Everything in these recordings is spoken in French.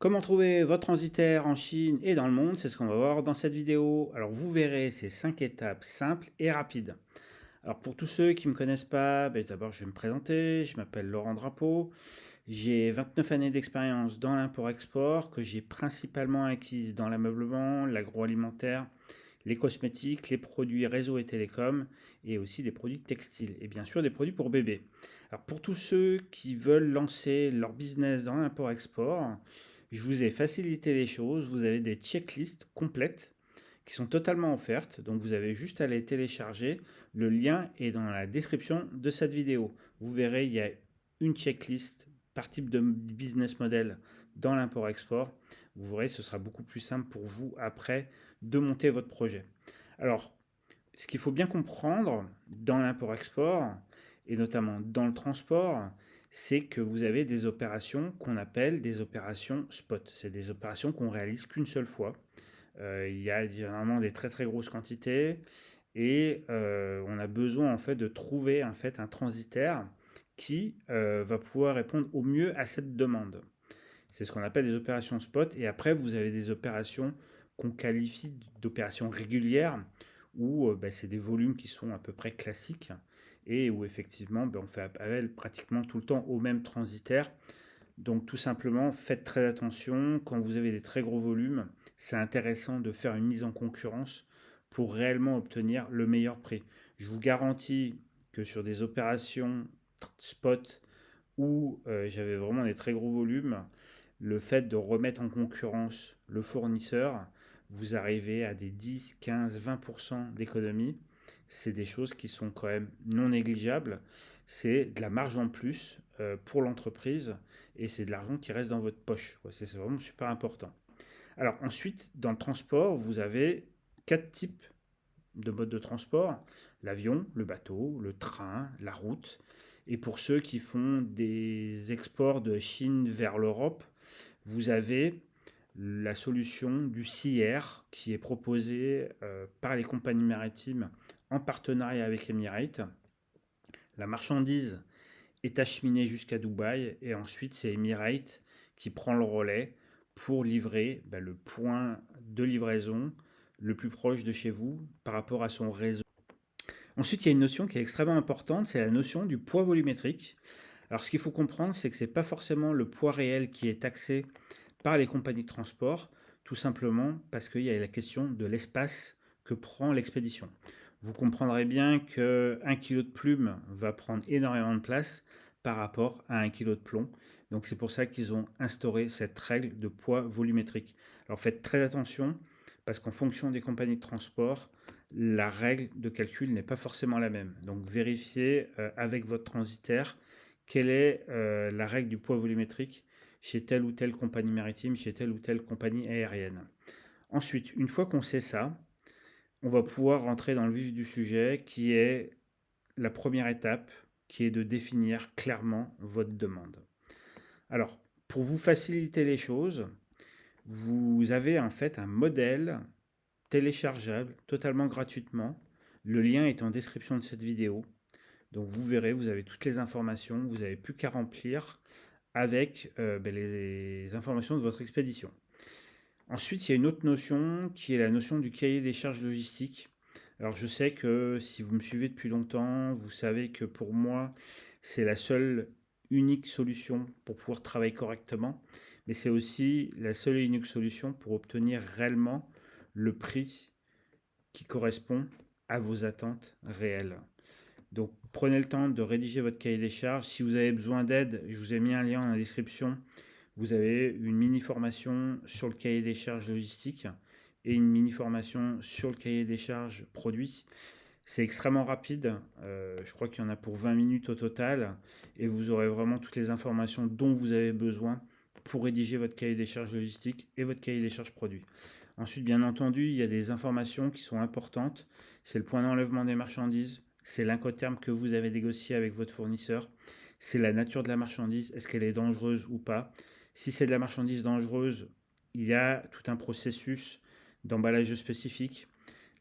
Comment trouver votre transitaire en Chine et dans le monde, c'est ce qu'on va voir dans cette vidéo. Alors vous verrez ces 5 étapes simples et rapides. Alors pour tous ceux qui ne me connaissent pas, d'abord je vais me présenter, je m'appelle Laurent Drapeau, j'ai 29 années d'expérience dans l'import-export que j'ai principalement acquise dans l'ameublement, l'agroalimentaire, les cosmétiques, les produits réseau et télécom et aussi des produits textiles et bien sûr des produits pour bébés. Alors pour tous ceux qui veulent lancer leur business dans l'import-export, je vous ai facilité les choses, vous avez des checklists complètes qui sont totalement offertes, donc vous avez juste à les télécharger. Le lien est dans la description de cette vidéo. Vous verrez, il y a une checklist par type de business model dans l'import-export. Vous verrez, ce sera beaucoup plus simple pour vous après de monter votre projet. Alors, ce qu'il faut bien comprendre dans l'import-export, et notamment dans le transport, c'est que vous avez des opérations qu'on appelle des opérations spot. C'est des opérations qu'on réalise qu'une seule fois. Il y a généralement des très très grosses quantités et on a besoin en fait de trouver en fait un transitaire qui va pouvoir répondre au mieux à cette demande. C'est ce qu'on appelle des opérations spot. Et après, vous avez des opérations qu'on qualifie d'opérations régulières, où c'est des volumes qui sont à peu près classiques et où effectivement on fait appel pratiquement tout le temps au même transitaire. Donc tout simplement, faites très attention quand vous avez des très gros volumes. C'est intéressant de faire une mise en concurrence pour réellement obtenir le meilleur prix. Je vous garantis que sur des opérations spot où j'avais vraiment des très gros volumes, le fait de remettre en concurrence le fournisseur, vous arrivez à des 10, 15, 20% d'économie. C'est des choses qui sont quand même non négligeables. C'est de la marge en plus pour l'entreprise et c'est de l'argent qui reste dans votre poche. C'est vraiment super important. Alors ensuite, dans le transport, vous avez quatre types de modes de transport: l'avion, le bateau, le train, la route. Et pour ceux qui font des exports de Chine vers l'Europe, vous avez la solution du CIR qui est proposée par les compagnies maritimes en partenariat avec Emirates. La marchandise est acheminée jusqu'à Dubaï et ensuite c'est Emirates qui prend le relais pour livrer le point de livraison le plus proche de chez vous par rapport à son réseau. Ensuite, il y a une notion qui est extrêmement importante, c'est la notion du poids volumétrique. Alors ce qu'il faut comprendre, c'est que ce n'est pas forcément le poids réel qui est taxé par les compagnies de transport, tout simplement parce qu'il y a la question de l'espace que prend l'expédition. Vous comprendrez bien que 1 kg de plume va prendre énormément de place par rapport à 1 kg de plomb. Donc c'est pour ça qu'ils ont instauré cette règle de poids volumétrique. Alors faites très attention parce qu'en fonction des compagnies de transport, la règle de calcul n'est pas forcément la même. Donc vérifiez avec votre transitaire quelle est la règle du poids volumétrique chez telle ou telle compagnie maritime, chez telle ou telle compagnie aérienne. Ensuite, une fois qu'on sait ça, on va pouvoir rentrer dans le vif du sujet qui est la première étape, qui est de définir clairement votre demande. Alors, pour vous faciliter les choses, vous avez en fait un modèle téléchargeable totalement gratuitement. Le lien est en description de cette vidéo. Donc vous verrez, vous avez toutes les informations, vous n'avez plus qu'à remplir avec les informations de votre expédition. Ensuite, il y a une autre notion qui est la notion du cahier des charges logistiques. Alors je sais que si vous me suivez depuis longtemps, vous savez que pour moi, c'est la seule unique solution pour pouvoir travailler correctement, mais c'est aussi la seule et unique solution pour obtenir réellement le prix qui correspond à vos attentes réelles. Donc prenez le temps de rédiger votre cahier des charges. Si vous avez besoin d'aide, je vous ai mis un lien dans la description. Vous avez une mini formation sur le cahier des charges logistique et une mini formation sur le cahier des charges produit. C'est extrêmement rapide, je crois qu'il y en a pour 20 minutes au total et vous aurez vraiment toutes les informations dont vous avez besoin pour rédiger votre cahier des charges logistique et votre cahier des charges produit. Ensuite, bien entendu, il y a des informations qui sont importantes. C'est le point d'enlèvement des marchandises, c'est l'incoterm que vous avez négocié avec votre fournisseur, c'est la nature de la marchandise, est-ce qu'elle est dangereuse ou pas. Si c'est de la marchandise dangereuse, il y a tout un processus d'emballage spécifique.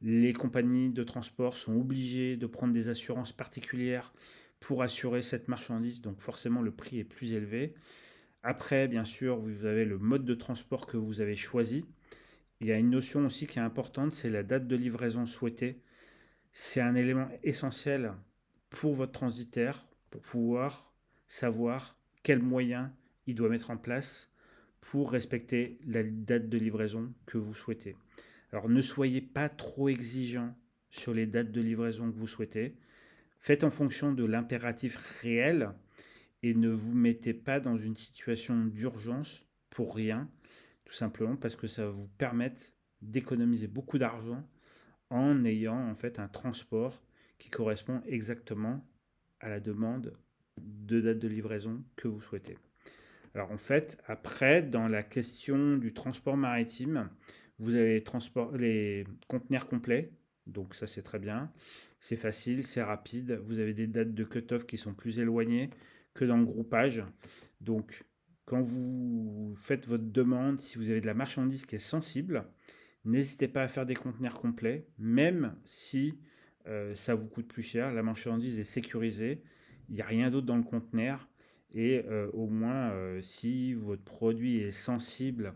Les compagnies de transport sont obligées de prendre des assurances particulières pour assurer cette marchandise, donc forcément le prix est plus élevé. Après, bien sûr, vous avez le mode de transport que vous avez choisi. Il y a une notion aussi qui est importante, c'est la date de livraison souhaitée. C'est un élément essentiel pour votre transitaire, pour pouvoir savoir quels moyens il doit mettre en place pour respecter la date de livraison que vous souhaitez. Alors ne soyez pas trop exigeant sur les dates de livraison que vous souhaitez. Faites en fonction de l'impératif réel et ne vous mettez pas dans une situation d'urgence pour rien, tout simplement parce que ça va vous permettre d'économiser beaucoup d'argent en ayant en fait un transport qui correspond exactement à la demande de date de livraison que vous souhaitez. Alors en fait, après, dans la question du transport maritime, vous avez les conteneurs complets, donc ça c'est très bien, c'est facile, c'est rapide, vous avez des dates de cut-off qui sont plus éloignées que dans le groupage. Donc quand vous faites votre demande, si vous avez de la marchandise qui est sensible, n'hésitez pas à faire des conteneurs complets, même si ça vous coûte plus cher, la marchandise est sécurisée, il n'y a rien d'autre dans le conteneur, et au moins, si votre produit est sensible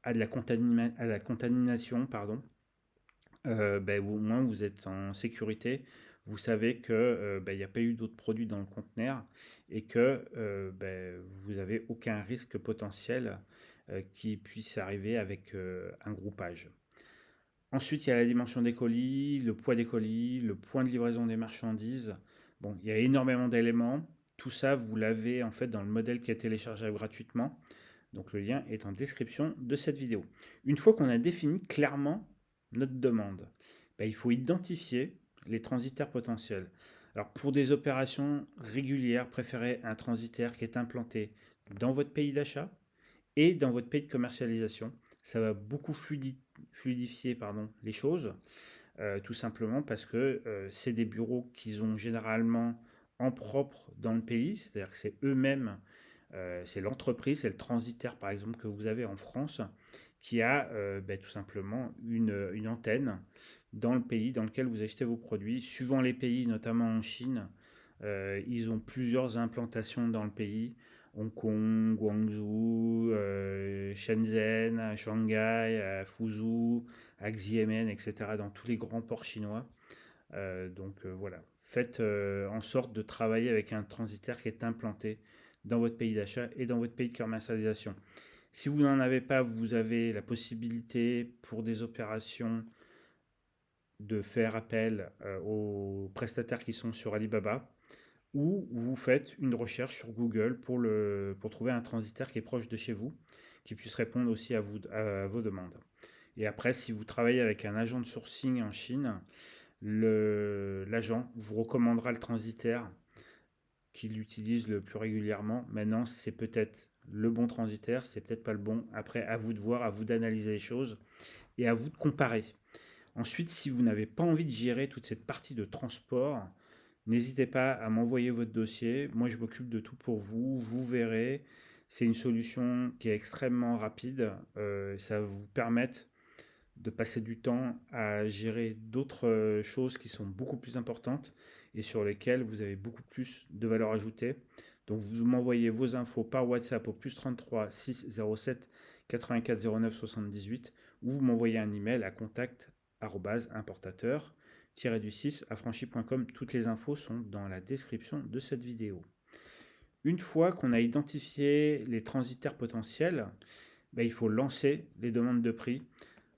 à la contamination, pardon, ben, au moins vous êtes en sécurité. Vous savez que ben, il n'y a pas eu d'autres produits dans le conteneur et que ben, vous n'avez aucun risque potentiel qui puisse arriver avec un groupage. Ensuite, il y a la dimension des colis, le poids des colis, le point de livraison des marchandises. Bon, il y a énormément d'éléments. Tout ça, vous l'avez en fait dans le modèle qui est téléchargeable gratuitement. Donc le lien est en description de cette vidéo. Une fois qu'on a défini clairement notre demande, ben, il faut identifier les transitaires potentiels. Alors pour des opérations régulières, préférez un transitaire qui est implanté dans votre pays d'achat et dans votre pays de commercialisation. Ça va beaucoup fluidifier les choses, tout simplement parce que c'est des bureaux qu'ils ont généralement en propre dans le pays, c'est-à-dire que c'est eux-mêmes, c'est l'entreprise, c'est le transitaire par exemple que vous avez en France, qui a ben, tout simplement une antenne dans le pays dans lequel vous achetez vos produits. Suivant les pays, notamment en Chine, ils ont plusieurs implantations dans le pays. Hong Kong, Guangzhou, Shenzhen, Shanghai, Fuzhou, à Xiamen, etc., dans tous les grands ports chinois. Donc voilà, faites en sorte de travailler avec un transitaire qui est implanté dans votre pays d'achat et dans votre pays de commercialisation. Si vous n'en avez pas, vous avez la possibilité pour des opérations de faire appel aux prestataires qui sont sur Alibaba ou vous faites une recherche sur Google pour trouver un transitaire qui est proche de chez vous, qui puisse répondre aussi à vos demandes. Et après, si vous travaillez avec un agent de sourcing en Chine, l'agent vous recommandera le transitaire qu'il utilise le plus régulièrement. Maintenant, c'est peut-être le bon transitaire, c'est peut-être pas le bon. Après, à vous de voir, à vous d'analyser les choses et à vous de comparer. Ensuite, si vous n'avez pas envie de gérer toute cette partie de transport, n'hésitez pas à m'envoyer votre dossier. Moi, je m'occupe de tout pour vous. Vous verrez. C'est une solution qui est extrêmement rapide. Ça va vous permettre de passer du temps à gérer d'autres choses qui sont beaucoup plus importantes et sur lesquelles vous avez beaucoup plus de valeur ajoutée. Donc vous m'envoyez vos infos par WhatsApp au plus 33 607 84 09 78 ou vous m'envoyez un email à contact importateur-du6 affranchi.com. Toutes les infos sont dans la description de cette vidéo. Une fois qu'on a identifié les transitaires potentiels, ben, il faut lancer les demandes de prix.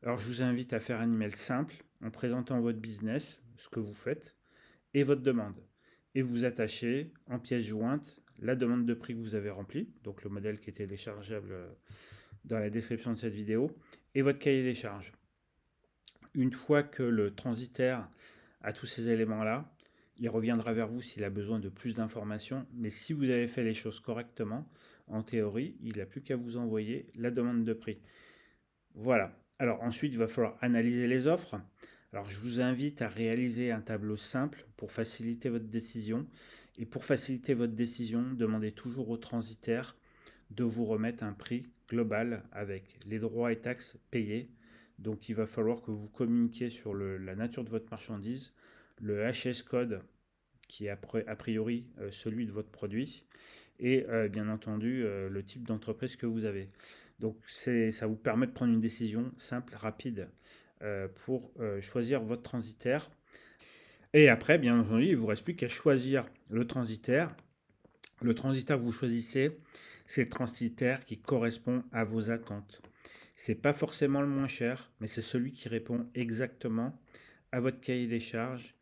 Alors je vous invite à faire un email simple en présentant votre business, ce que vous faites, et votre demande. Et vous attachez en pièce jointe la demande de prix que vous avez remplie, donc le modèle qui est téléchargeable dans la description de cette vidéo, et votre cahier des charges. Une fois que le transitaire a tous ces éléments-là, il reviendra vers vous s'il a besoin de plus d'informations. Mais si vous avez fait les choses correctement, en théorie, il n'a plus qu'à vous envoyer la demande de prix. Voilà. Alors ensuite, il va falloir analyser les offres. Alors je vous invite à réaliser un tableau simple pour faciliter votre décision. Et pour faciliter votre décision, demandez toujours au transitaire de vous remettre un prix global avec les droits et taxes payés. Donc il va falloir que vous communiquiez sur la nature de votre marchandise, le HS code qui est a priori celui de votre produit, et bien entendu le type d'entreprise que vous avez. Donc ça vous permet de prendre une décision simple, rapide pour choisir votre transitaire. Et après, bien entendu, il ne vous reste plus qu'à choisir le transitaire. Le transitaire que vous choisissez, c'est le transitaire qui correspond à vos attentes. C'est pas forcément le moins cher, mais c'est celui qui répond exactement à votre cahier des charges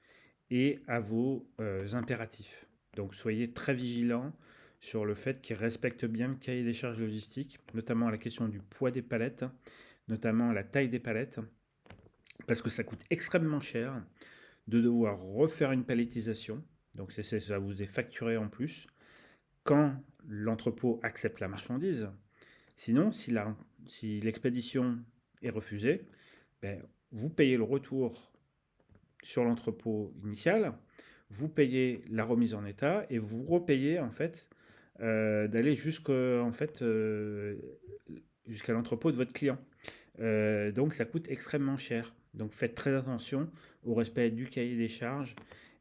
et à vos impératifs. Donc soyez très vigilant sur le fait qu'il respecte bien le cahier des charges logistiques, notamment la question du poids des palettes, notamment la taille des palettes, parce que ça coûte extrêmement cher de devoir refaire une palettisation. Donc ça vous est facturé en plus quand l'entrepôt accepte la marchandise. Sinon, si l'expédition est refusée, ben, vous payez le retour sur l'entrepôt initial, vous payez la remise en état et vous repayez en fait d'aller jusqu'à l'entrepôt de votre client. Donc ça coûte extrêmement cher. Donc faites très attention au respect du cahier des charges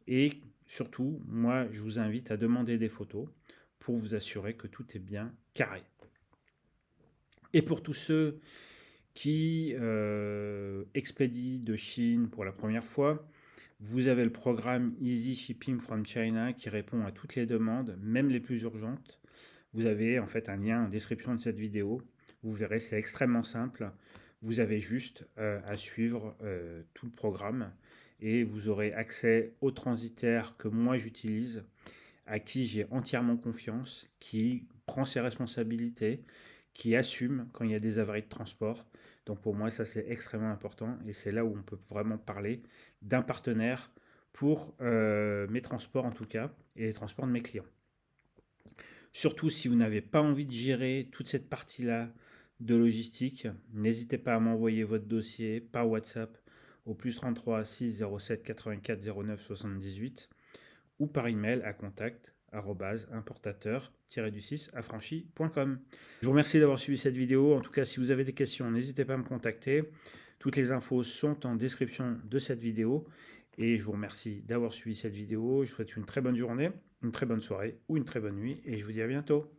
et surtout, moi je vous invite à demander des photos pour vous assurer que tout est bien carré. Et pour tous ceux qui expédient de Chine pour la première fois, vous avez le programme Easy Shipping from China qui répond à toutes les demandes, même les plus urgentes. Vous avez en fait un lien en description de cette vidéo. Vous verrez, c'est extrêmement simple. Vous avez juste à suivre tout le programme et vous aurez accès au transitaire que moi j'utilise, à qui j'ai entièrement confiance, qui prend ses responsabilités, qui assume quand il y a des avaries de transport. Donc pour moi, ça c'est extrêmement important et c'est là où on peut vraiment parler d'un partenaire pour mes transports en tout cas et les transports de mes clients. Surtout si vous n'avez pas envie de gérer toute cette partie-là de logistique, n'hésitez pas à m'envoyer votre dossier par WhatsApp au plus 33 6 07 84 09 78 ou par email à contact@importateur-du6affranchi.com. Je vous remercie d'avoir suivi cette vidéo. En tout cas, si vous avez des questions, n'hésitez pas à me contacter. Toutes les infos sont en description de cette vidéo. Et je vous remercie d'avoir suivi cette vidéo. Je vous souhaite une très bonne journée, une très bonne soirée ou une très bonne nuit. Et je vous dis à bientôt.